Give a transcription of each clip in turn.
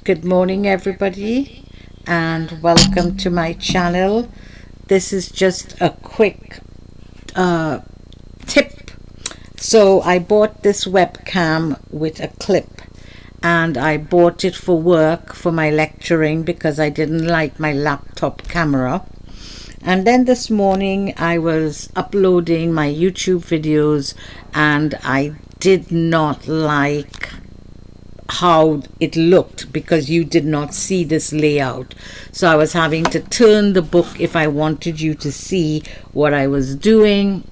Good morning everybody and welcome to my channel. This is just a quick tip. So I bought this webcam with a clip and I bought it for work for my lecturing because I didn't like my laptop camera. And then this morning I was uploading my YouTube videos and I did not like how it looked because you did not see this layout. So I was having to turn the book if I wanted you to see what I was doing,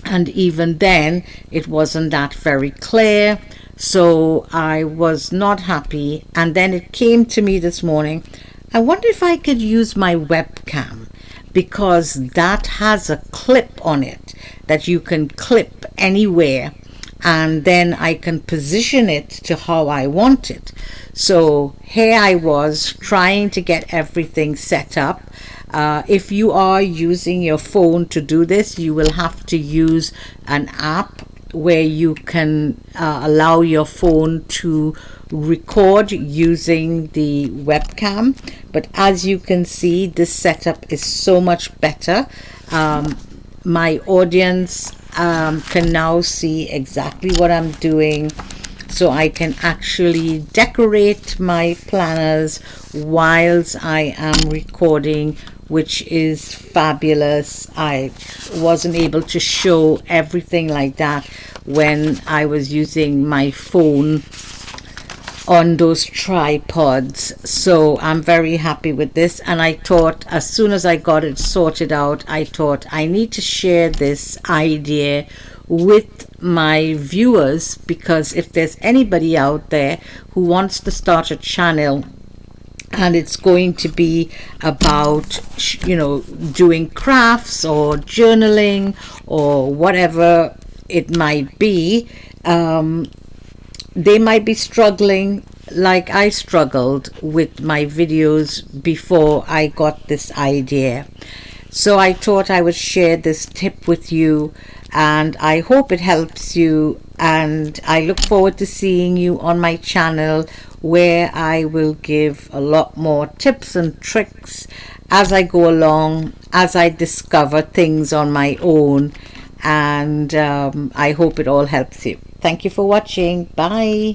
and even then it wasn't that very clear. So I was not happy, and then it came to me this morning, I wonder if I could use my webcam, because that has a clip on it that you can clip anywhere, and then I can position it to how I want it. So here I was trying to get everything set up. If you are using your phone to do this, you will have to use an app where you can allow your phone to record using the webcam. But as you can see, this setup is so much better. My audience can now see exactly what I'm doing, so I can actually decorate my planners whilst I am recording, which is fabulous. I wasn't able to show everything like that when I was using my phone on those tripods. So I'm very happy with this, and I thought as soon as I got it sorted out, I thought I need to share this idea with my viewers, because if there's anybody out there who wants to start a channel and it's going to be about, you know, doing crafts or journaling or whatever it might be, they might be struggling like I struggled with my videos before I got this idea. So I thought I would share this tip with you, and I hope it helps you, and I look forward to seeing you on my channel, where I will give a lot more tips and tricks as I go along, as I discover things on my own, and I hope it all helps you. Thank you for watching. Bye.